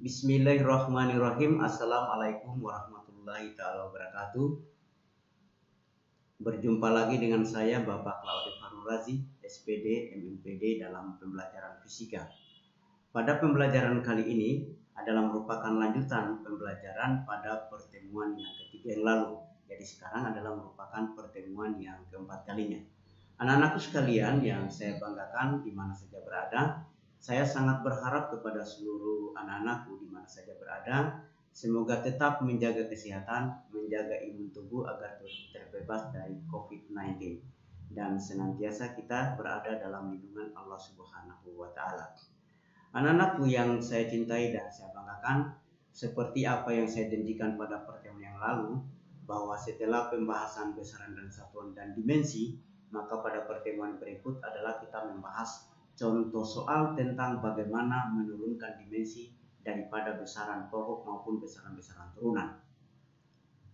Bismillahirrahmanirrahim. Assalamualaikum warahmatullahi taala wabarakatuh. Berjumpa lagi dengan saya Bapak Claude Farurazi, SPD, MMPD dalam pembelajaran fisika. Pada pembelajaran kali ini adalah merupakan lanjutan pembelajaran pada pertemuan yang ketiga yang lalu. Jadi sekarang adalah merupakan pertemuan yang keempat kalinya. Anak-anakku sekalian yang saya banggakan di mana saja berada, saya sangat berharap kepada seluruh anak-anakku di mana saja berada, semoga tetap menjaga kesehatan, menjaga imun tubuh agar terbebas dari COVID-19 dan senantiasa kita berada dalam lindungan Allah Subhanahu wa taala. Anak-anakku yang saya cintai dan saya banggakan, seperti apa yang saya janjikan pada pertemuan yang lalu, bahwa setelah pembahasan besaran dan satuan dan dimensi, maka pada pertemuan berikut adalah kita membahas contoh soal tentang bagaimana menurunkan dimensi daripada besaran pokok maupun besaran-besaran turunan.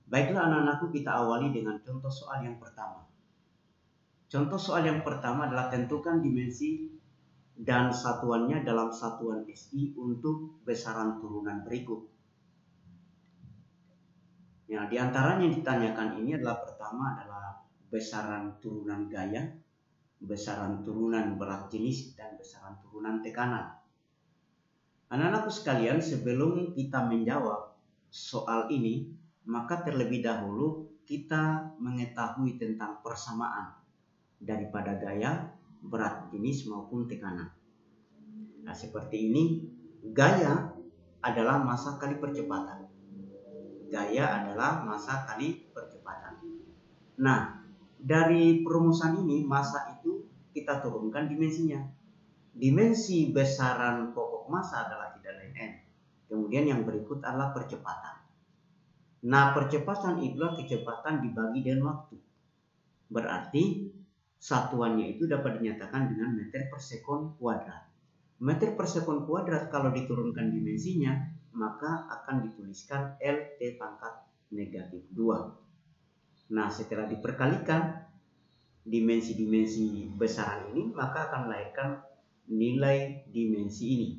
Baiklah anak-anakku, kita awali dengan contoh soal yang pertama. Contoh soal yang pertama adalah tentukan dimensi dan satuannya dalam satuan SI untuk besaran turunan berikut. Nah, di antaranya yang ditanyakan ini adalah pertama adalah besaran turunan gaya, besaran turunan berat jenis, dan besaran turunan tekanan. Anak-anakku sekalian, sebelum kita menjawab soal ini, maka terlebih dahulu kita mengetahui tentang persamaan daripada gaya, berat jenis maupun tekanan. Nah, seperti ini, gaya adalah massa kali percepatan. Gaya adalah massa kali percepatan. Nah, dari perumusan ini, massa itu kita turunkan dimensinya. Dimensi besaran pokok massa adalah tidak lain n. Kemudian yang berikut adalah percepatan. Nah, percepatan itulah kecepatan dibagi dengan waktu. Berarti satuannya itu dapat dinyatakan dengan meter per sekon kuadrat. Meter per sekon kuadrat kalau diturunkan dimensinya, maka akan dituliskan LT pangkat negatif 2. Nah, setelah diperkalikan dimensi-dimensi besaran ini, maka akan melahirkan nilai dimensi ini,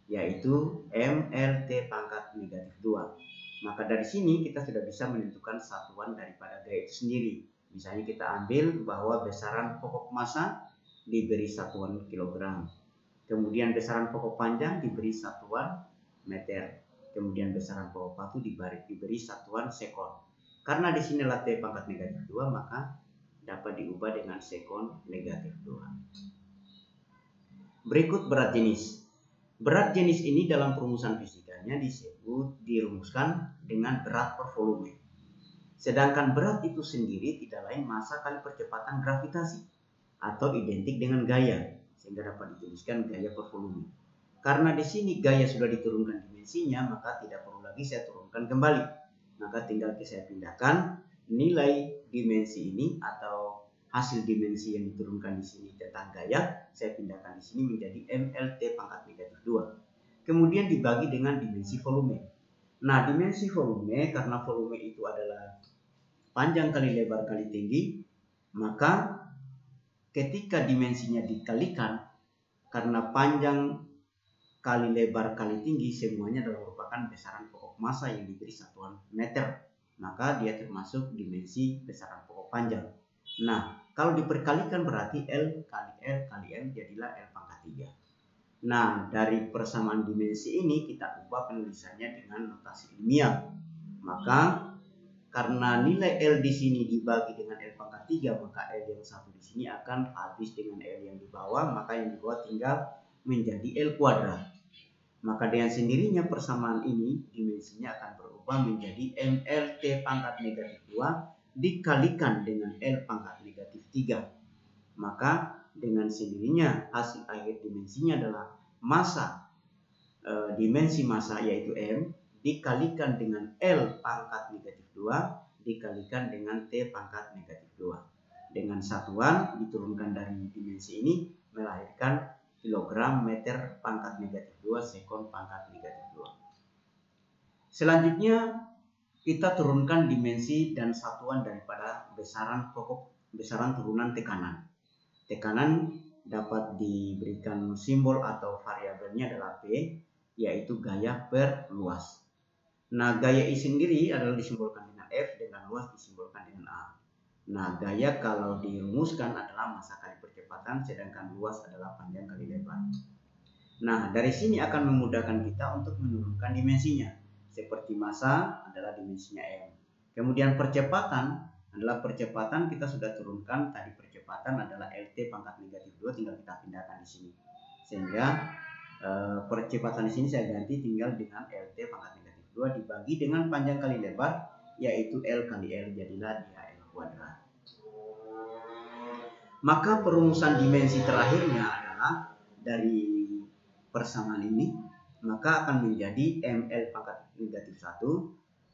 yaitu MLT pangkat negatif 2. Maka dari sini kita sudah bisa menentukan satuan daripada gaya itu sendiri. Misalnya kita ambil bahwa besaran pokok massa diberi satuan kilogram. Kemudian besaran pokok panjang diberi satuan meter. Kemudian besaran pokok batu diberi satuan sekon. Karena di sini adalah T pangkat negatif 2, maka dapat diubah dengan sekon negatif 2. Berikut berat jenis. Berat jenis ini dalam perumusan fisikanya dirumuskan dengan berat per volume. Sedangkan berat itu sendiri tidak lain massa kali percepatan gravitasi atau identik dengan gaya, sehingga dapat dituliskan gaya per volume. Karena di sini gaya sudah diturunkan dimensinya, maka tidak perlu lagi saya turunkan kembali. Maka tinggal saya pindahkan nilai dimensi ini atau hasil dimensi yang diturunkan di sini tentang gaya, saya pindahkan di sini menjadi MLT pangkat negatif 2. Kemudian dibagi dengan dimensi volume. Nah, dimensi volume, karena volume itu adalah panjang kali lebar kali tinggi, maka ketika dimensinya dikalikan, karena panjang kali lebar kali tinggi semuanya adalah merupakan besaran pokok massa yang diberi satuan meter, maka dia termasuk dimensi besaran pokok panjang. Nah, kalau diperkalikan berarti L kali L kali L jadilah L pangkat 3. Nah, dari persamaan dimensi ini kita ubah penulisannya dengan notasi ilmiah. Maka karena nilai L di sini dibagi dengan L pangkat 3, maka L yang satu di sini akan habis dengan L yang di bawah, maka yang di bawah tinggal menjadi L kuadrat. Maka dengan sendirinya persamaan ini dimensinya akan berubah menjadi MLT pangkat negatif 2 dikalikan dengan L pangkat negatif 3. Maka dengan sendirinya hasil akhir dimensinya adalah massa, dimensi massa yaitu M dikalikan dengan L pangkat negatif 2 dikalikan dengan T pangkat negatif 2. Dengan satuan diturunkan dari dimensi ini melahirkan kilogram meter pangkat negatif 2 sekon pangkat negatif 2. Selanjutnya kita turunkan dimensi dan satuan daripada besaran pokok, besaran turunan tekanan. Tekanan dapat diberikan simbol atau variabelnya adalah P, yaitu gaya per luas. Nah, gaya I sendiri adalah disimbolkan dengan F, dengan luas disimbolkan dengan A. Nah, gaya kalau dirumuskan adalah massa kali percepatan, sedangkan luas adalah panjang kali lebar. Nah, dari sini akan memudahkan kita untuk menurunkan dimensinya. Seperti massa adalah dimensinya M. Kemudian percepatan adalah percepatan kita sudah turunkan, tadi percepatan adalah LT pangkat negatif 2, tinggal kita pindahkan di sini. Sehingga percepatan di sini saya ganti tinggal dengan LT pangkat negatif 2 dibagi dengan panjang kali lebar, yaitu L kali L, jadilah dia L kuadrat. Maka perumusan dimensi terakhirnya adalah dari persamaan ini, maka akan menjadi ML pangkat negatif 1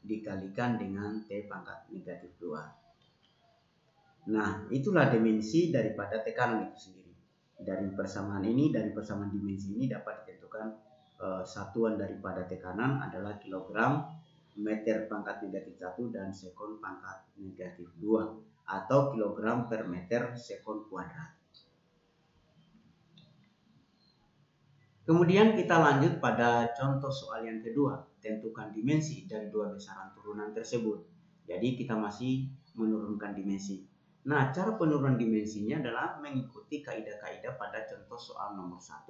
dikalikan dengan T pangkat negatif 2. Nah, itulah dimensi daripada tekanan itu sendiri. Dari persamaan ini, dari persamaan dimensi ini dapat ditentukan satuan daripada tekanan adalah kilogram meter pangkat negatif 1 dan sekon pangkat negatif 2 atau kilogram per meter sekon kuadrat. Kemudian kita lanjut pada contoh soal yang kedua, tentukan dimensi dari dua besaran turunan tersebut. Jadi kita masih menurunkan dimensi. Nah, cara penurunan dimensinya adalah mengikuti kaidah-kaidah pada contoh soal nomor 1.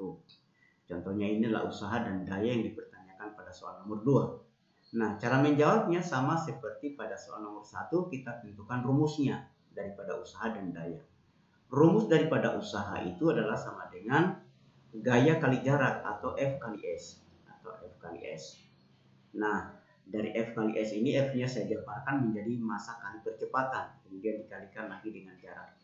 Contohnya inilah usaha dan daya yang dipertanyakan pada soal nomor 2. Nah, cara menjawabnya sama seperti pada soal nomor 1, kita tentukan rumusnya daripada usaha dan daya. Rumus daripada usaha itu adalah sama dengan gaya kali jarak atau F kali S atau F kali S. Nah, dari F kali S ini F-nya saya jabarkan menjadi massa kali percepatan, kemudian dikalikan lagi dengan jarak.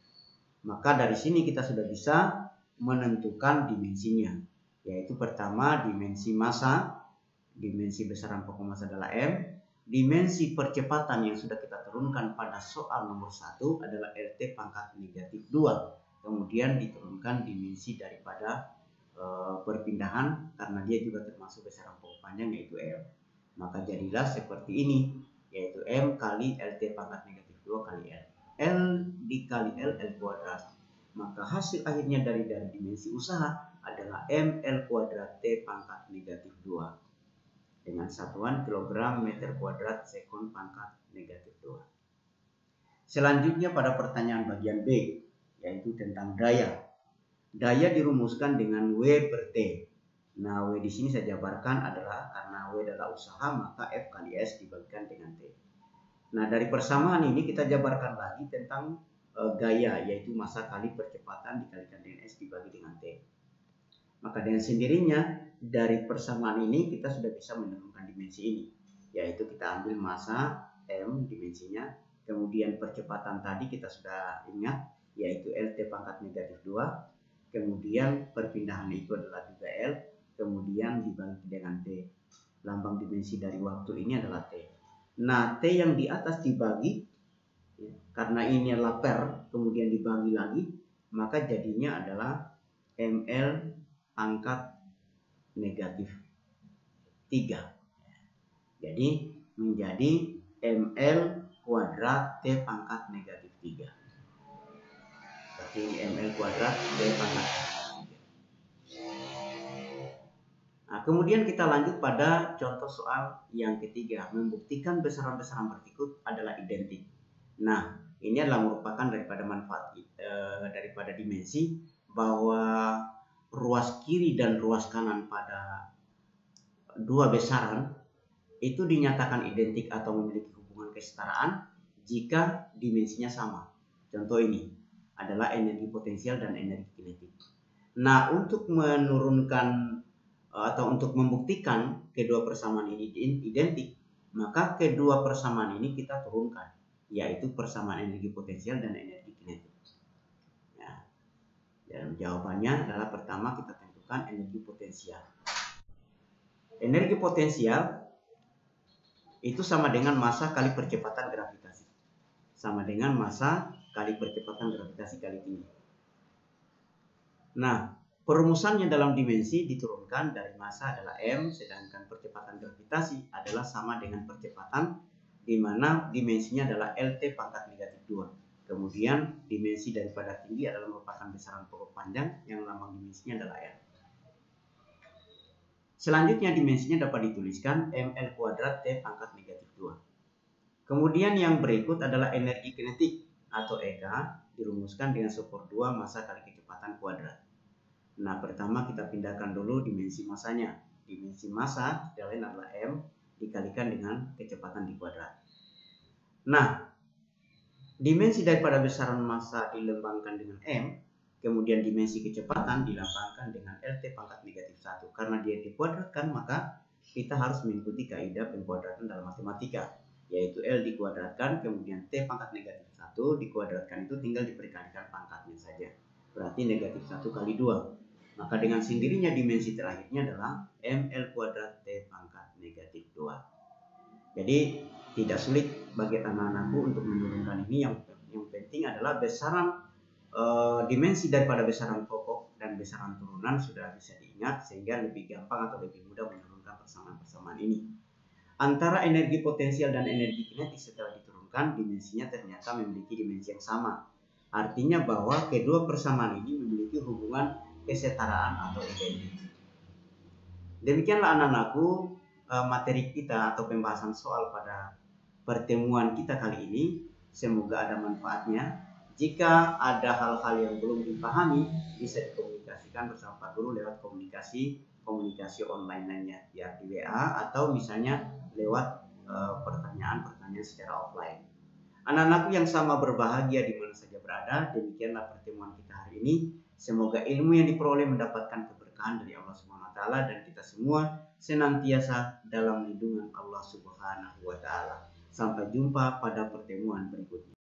Maka dari sini kita sudah bisa menentukan dimensinya, yaitu pertama dimensi massa, dimensi besaran pokok massa adalah M, dimensi percepatan yang sudah kita turunkan pada soal nomor 1 adalah LT pangkat negatif 2, kemudian diturunkan dimensi daripada perpindahan karena dia juga termasuk besaran pokok panjang yaitu L. Maka jadilah seperti ini, yaitu M kali LT pangkat negatif 2 kali L. L dikali L, L kuadrat. Maka hasil akhirnya dari dimensi usaha adalah ML kuadrat T pangkat negatif 2 dengan satuan kilogram meter kuadrat sekon pangkat negatif 2. Selanjutnya pada pertanyaan bagian B, yaitu tentang daya. Daya dirumuskan dengan W per T. Nah, W di sini saya jabarkan adalah karena W adalah usaha, maka F kali S dibagikan dengan T. Nah, dari persamaan ini kita jabarkan lagi tentang gaya, yaitu massa kali percepatan dikalikan dengan S dibagi dengan T. Maka dengan sendirinya dari persamaan ini kita sudah bisa menentukan dimensi ini, yaitu kita ambil massa M dimensinya, kemudian percepatan tadi kita sudah ingat, yaitu LT pangkat negatif 2, kemudian perpindahan itu adalah juga L, kemudian dibagi dengan T. Lambang dimensi dari waktu ini adalah T. Nah, T yang di atas dibagi, karena ini adalah per, kemudian dibagi lagi, maka jadinya adalah ML pangkat negatif 3. Jadi menjadi ML kuadrat T pangkat negatif 3. Berarti ini ML kuadrat T pangkat 3. Nah, kemudian kita lanjut pada contoh soal yang ketiga, membuktikan besaran-besaran berikut adalah identik. Nah, ini adalah merupakan daripada manfaat daripada dimensi bahwa ruas kiri dan ruas kanan pada dua besaran itu dinyatakan identik atau memiliki hubungan kesetaraan jika dimensinya sama. Contoh ini adalah energi potensial dan energi kinetik. Nah, untuk menurunkan atau untuk membuktikan kedua persamaan ini identik, maka kedua persamaan ini kita turunkan, yaitu persamaan energi potensial dan energi kinetik. Ya. Dan jawabannya adalah pertama kita tentukan energi potensial. Energi potensial itu sama dengan massa kali percepatan gravitasi. Sama dengan massa kali percepatan gravitasi kali tinggi. Nah, perumusannya dalam dimensi diturunkan dari massa adalah M, sedangkan percepatan gravitasi adalah sama dengan percepatan, di mana dimensinya adalah LT pangkat negatif 2. Kemudian dimensi daripada tinggi adalah merupakan besaran pokok panjang yang lambang dimensinya adalah L. Selanjutnya dimensinya dapat dituliskan ml kuadrat T pangkat negatif 2. Kemudian yang berikut adalah energi kinetik atau EK dirumuskan dengan sumber 2 massa kali kecepatan kuadrat. Nah, pertama kita pindahkan dulu dimensi massanya. Dimensi massa tidak lain adalah M dikalikan dengan kecepatan di kuadrat. Nah, dimensi daripada besaran massa dilambangkan dengan M, kemudian dimensi kecepatan dilambangkan dengan LT pangkat negatif 1. Karena dia dikuadratkan, maka kita harus mengikuti kaidah pengkuadratan dalam matematika, yaitu L dikuadratkan, kemudian T pangkat negatif 1 dikuadratkan itu tinggal diperkalikan pangkatnya saja. Berarti negatif 1 kali 2. Maka dengan sendirinya dimensi terakhirnya adalah ml kuadrat T pangkat negatif 2. Jadi tidak sulit bagi anak-anakku untuk menurunkan ini. Yang penting adalah besaran dimensi daripada besaran pokok dan besaran turunan sudah bisa diingat, sehingga lebih gampang atau lebih mudah menurunkan persamaan-persamaan ini. Antara energi potensial dan energi kinetik setelah diturunkan, dimensinya ternyata memiliki dimensi yang sama. Artinya bahwa kedua persamaan ini memiliki hubungan kesetaraan atau identik. Demikianlah anak-anakku materi kita atau pembahasan soal pada pertemuan kita kali ini. Semoga ada manfaatnya. Jika ada hal-hal yang belum dipahami, bisa dikomunikasikan bersama Pak Guru lewat komunikasi online lainnya, ya di WA atau misalnya lewat pertanyaan-pertanyaan secara offline. Anak-anakku yang sama berbahagia di mana saja berada, demikianlah pertemuan kita hari ini. Semoga ilmu yang diperoleh mendapatkan keberkahan dari Allah Subhanahu wa taala dan kita semua senantiasa dalam lindungan Allah Subhanahu wa taala. Sampai jumpa pada pertemuan berikutnya.